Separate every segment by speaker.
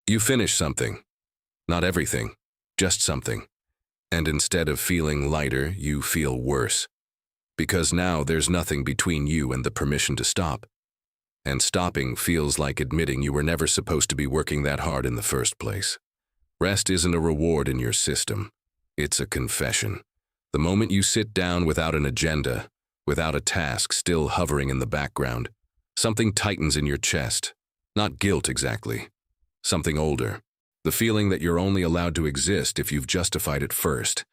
Speaker 1: You finish something. Not everything, just something. And instead of feeling lighter, you feel worse. Because now there's nothing between you and the permission to stop. And stopping feels like admitting you were never supposed to be working that hard in the first place. Rest isn't a reward in your system. It's a confession. The moment you sit down without an agenda, without a task still hovering in the background, something tightens in your chest. Not guilt exactly. Something older. The feeling that you're only allowed to exist if you've justified it first.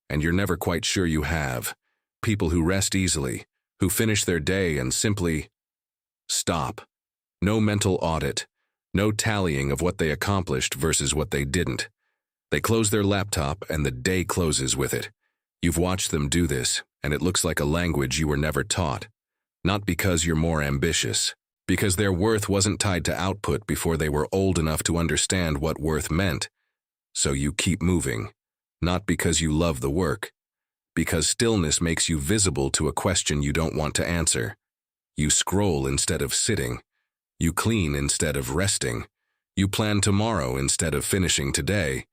Speaker 1: And you're never quite sure you have. People who rest easily, who finish their day and simply stop. No mental audit. No tallying of what they accomplished versus what they didn't. They close their laptop and the day closes with it. You've watched them do this, and it looks like a language you were never taught. Not because you're more ambitious. Because their worth wasn't tied to output before they were old enough to understand what worth meant. So you keep moving, not because you love the work, because stillness makes you visible to a question you don't want to answer. You scroll instead of sitting. You clean instead of resting. You plan tomorrow instead of finishing today.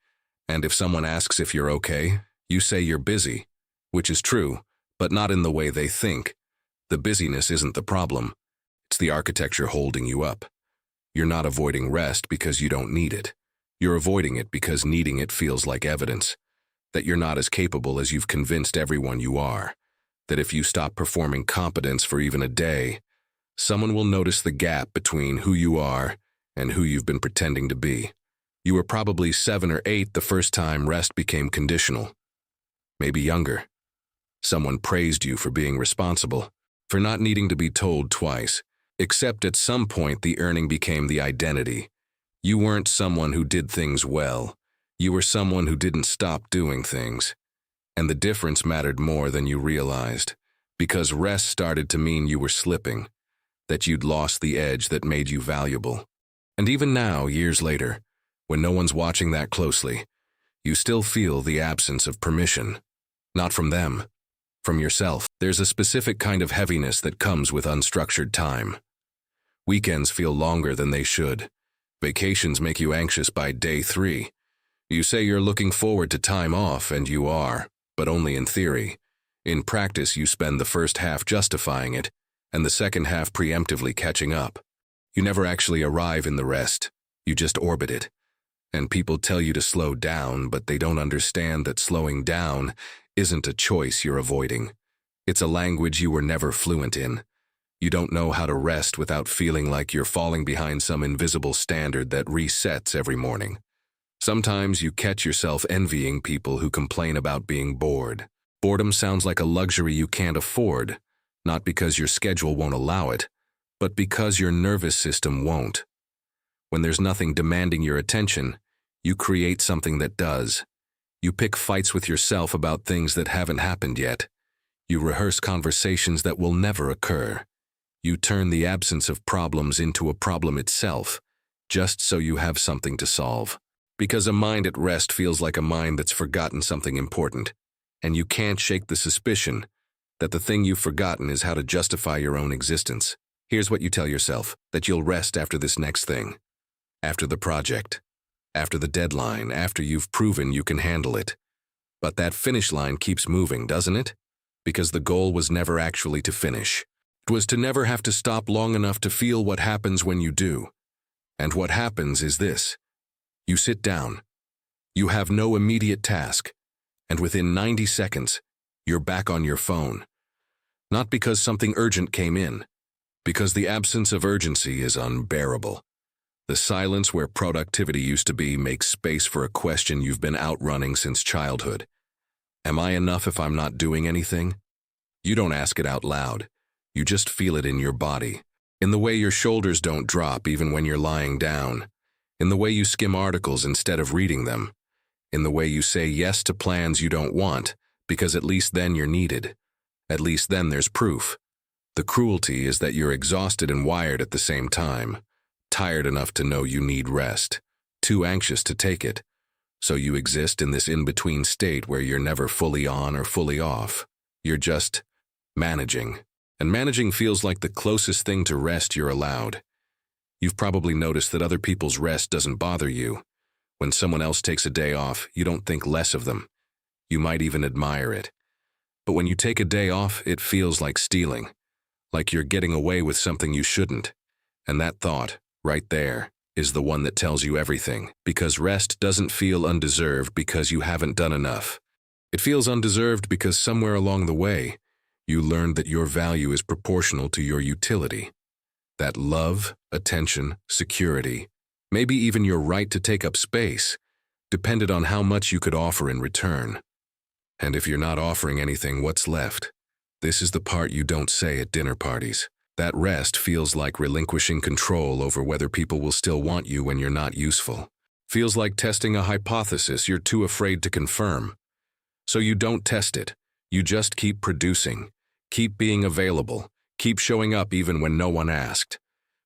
Speaker 1: And if someone asks if you're okay, you say you're busy, which is true, but not in the way they think. The busyness isn't the problem. It's the architecture holding you up. You're not avoiding rest because you don't need it. You're avoiding it because needing it feels like evidence that you're not as capable as you've convinced everyone you are. That if you stop performing competence for even a day, someone will notice the gap between who you are and who you've been pretending to be. You were probably 7 or 8 the first time rest became conditional. Maybe younger. Someone praised you for being responsible, for not needing to be told twice. Except at some point the earning became the identity. You weren't someone who did things well. You were someone who didn't stop doing things. And the difference mattered more than you realized, because rest started to mean you were slipping, that you'd lost the edge that made you valuable. And even now, years later, when no one's watching that closely, you still feel the absence of permission. Not from them, from yourself. There's a specific kind of heaviness that comes with unstructured time. Weekends feel longer than they should. Vacations make you anxious by day 3. You say you're looking forward to time off, and you are, but only in theory. In practice, you spend the first half justifying it, and the second half preemptively catching up. You never actually arrive in the rest. You just orbit it. And people tell you to slow down, but they don't understand that slowing down isn't a choice you're avoiding. It's a language you were never fluent in. You don't know how to rest without feeling like you're falling behind some invisible standard that resets every morning. Sometimes you catch yourself envying people who complain about being bored. Boredom sounds like a luxury you can't afford, not because your schedule won't allow it, but because your nervous system won't. When there's nothing demanding your attention, you create something that does. You pick fights with yourself about things that haven't happened yet. You rehearse conversations that will never occur. You turn the absence of problems into a problem itself, just so you have something to solve. Because a mind at rest feels like a mind that's forgotten something important, and you can't shake the suspicion that the thing you've forgotten is how to justify your own existence. Here's what you tell yourself, that you'll rest after this next thing, after the project, after the deadline, after you've proven you can handle it. But that finish line keeps moving, doesn't it? Because the goal was never actually to finish. It was to never have to stop long enough to feel what happens when you do. And what happens is this. You sit down. You have no immediate task. And within 90 seconds, you're back on your phone. Not because something urgent came in, because the absence of urgency is unbearable. The silence where productivity used to be makes space for a question you've been outrunning since childhood. Am I enough if I'm not doing anything? You don't ask it out loud. You just feel it in your body, in the way your shoulders don't drop even when you're lying down, in the way you skim articles instead of reading them, in the way you say yes to plans you don't want, because at least then you're needed. At least then there's proof. The cruelty is that you're exhausted and wired at the same time, tired enough to know you need rest, too anxious to take it, so you exist in this in-between state where you're never fully on or fully off. You're just managing. And managing feels like the closest thing to rest you're allowed. You've probably noticed that other people's rest doesn't bother you. When someone else takes a day off, you don't think less of them. You might even admire it. But when you take a day off, it feels like stealing, like you're getting away with something you shouldn't. And that thought, right there, is the one that tells you everything, because rest doesn't feel undeserved because you haven't done enough. It feels undeserved because somewhere along the way, you learned that your value is proportional to your utility. That love, attention, security, maybe even your right to take up space, depended on how much you could offer in return. And if you're not offering anything, what's left? This is the part you don't say at dinner parties. That rest feels like relinquishing control over whether people will still want you when you're not useful. Feels like testing a hypothesis you're too afraid to confirm. So you don't test it. You just keep producing. Keep being available. Keep showing up even when no one asked.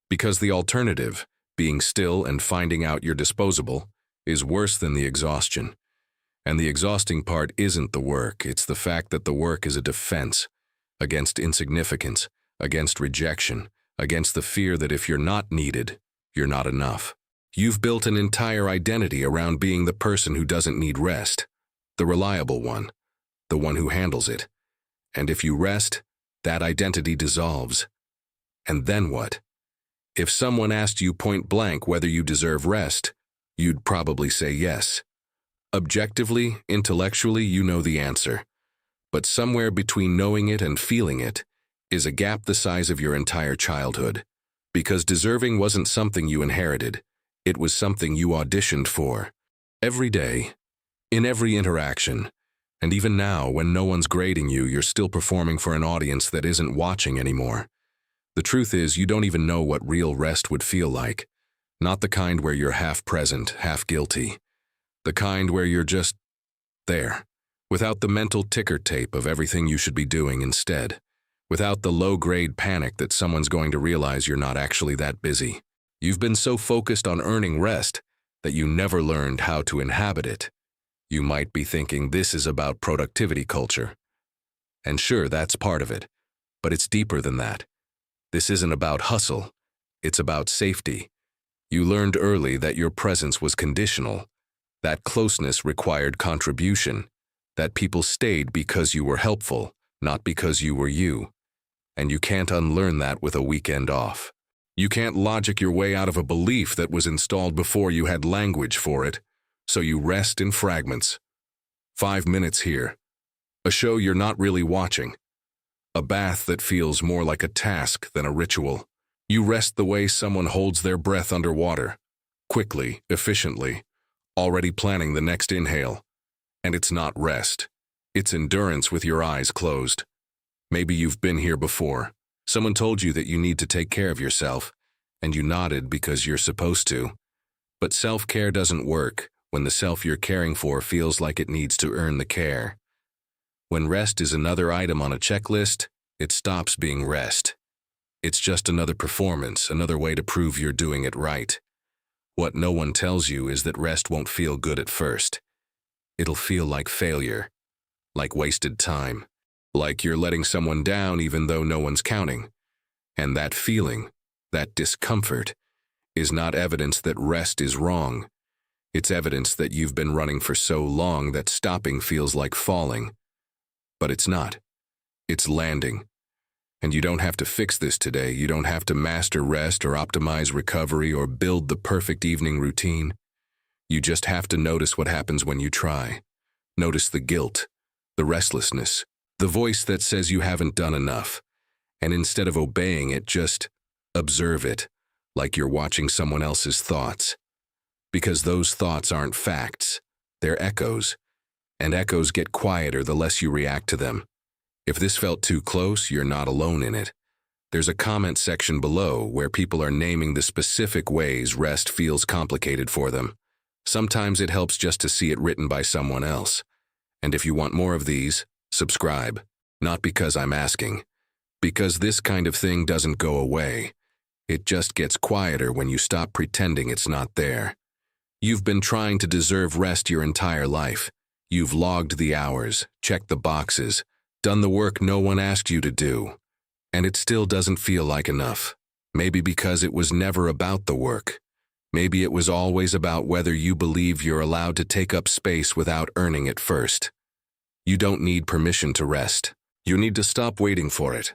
Speaker 1: Because the alternative, being still and finding out you're disposable, is worse than the exhaustion. And the exhausting part isn't the work, it's the fact that the work is a defense against insignificance, against rejection, against the fear that if you're not needed, you're not enough. You've built an entire identity around being the person who doesn't need rest, the reliable one, the one who handles it. And if you rest, that identity dissolves. And then what? If someone asked you point blank whether you deserve rest, you'd probably say yes. Objectively, intellectually, you know the answer. But somewhere between knowing it and feeling it is a gap the size of your entire childhood. Because deserving wasn't something you inherited. It was something you auditioned for. Every day, in every interaction, and even now when no one's grading you, you're still performing for an audience that isn't watching anymore. The truth is, you don't even know what real rest would feel like. Not the kind where you're half present, half guilty. The kind where you're just there, without the mental ticker tape of everything you should be doing instead, without the low-grade panic that someone's going to realize you're not actually that busy. You've been so focused on earning rest that you never learned how to inhabit it. You might be thinking this is about productivity culture. And sure, that's part of it, but it's deeper than that. This isn't about hustle, it's about safety. You learned early that your presence was conditional, that closeness required contribution, that people stayed because you were helpful, not because you were you. And you can't unlearn that with a weekend off. You can't logic your way out of a belief that was installed before you had language for it, so you rest in fragments. 5 minutes here. A show you're not really watching. A bath that feels more like a task than a ritual. You rest the way someone holds their breath underwater, quickly, efficiently, already planning the next inhale. And it's not rest. It's endurance with your eyes closed. Maybe you've been here before. Someone told you that you need to take care of yourself, and you nodded because you're supposed to. But self-care doesn't work when the self you're caring for feels like it needs to earn the care. When rest is another item on a checklist, it stops being rest. It's just another performance, another way to prove you're doing it right. What no one tells you is that rest won't feel good at first. It'll feel like failure, like wasted time, like you're letting someone down even though no one's counting. And that feeling, that discomfort, is not evidence that rest is wrong. It's evidence that you've been running for so long that stopping feels like falling. But it's not. It's landing. And you don't have to fix this today. You don't have to master rest or optimize recovery or build the perfect evening routine. You just have to notice what happens when you try. Notice the guilt, the restlessness, the voice that says you haven't done enough. And instead of obeying it, just observe it, like you're watching someone else's thoughts. Because those thoughts aren't facts, they're echoes. And echoes get quieter the less you react to them. If this felt too close, you're not alone in it. There's a comment section below where people are naming the specific ways rest feels complicated for them. Sometimes it helps just to see it written by someone else. And if you want more of these, subscribe. Not because I'm asking. Because this kind of thing doesn't go away. It just gets quieter when you stop pretending it's not there. You've been trying to deserve rest your entire life. You've logged the hours, checked the boxes, done the work no one asked you to do. And it still doesn't feel like enough. Maybe because it was never about the work. Maybe it was always about whether you believe you're allowed to take up space without earning it first. You don't need permission to rest. You need to stop waiting for it.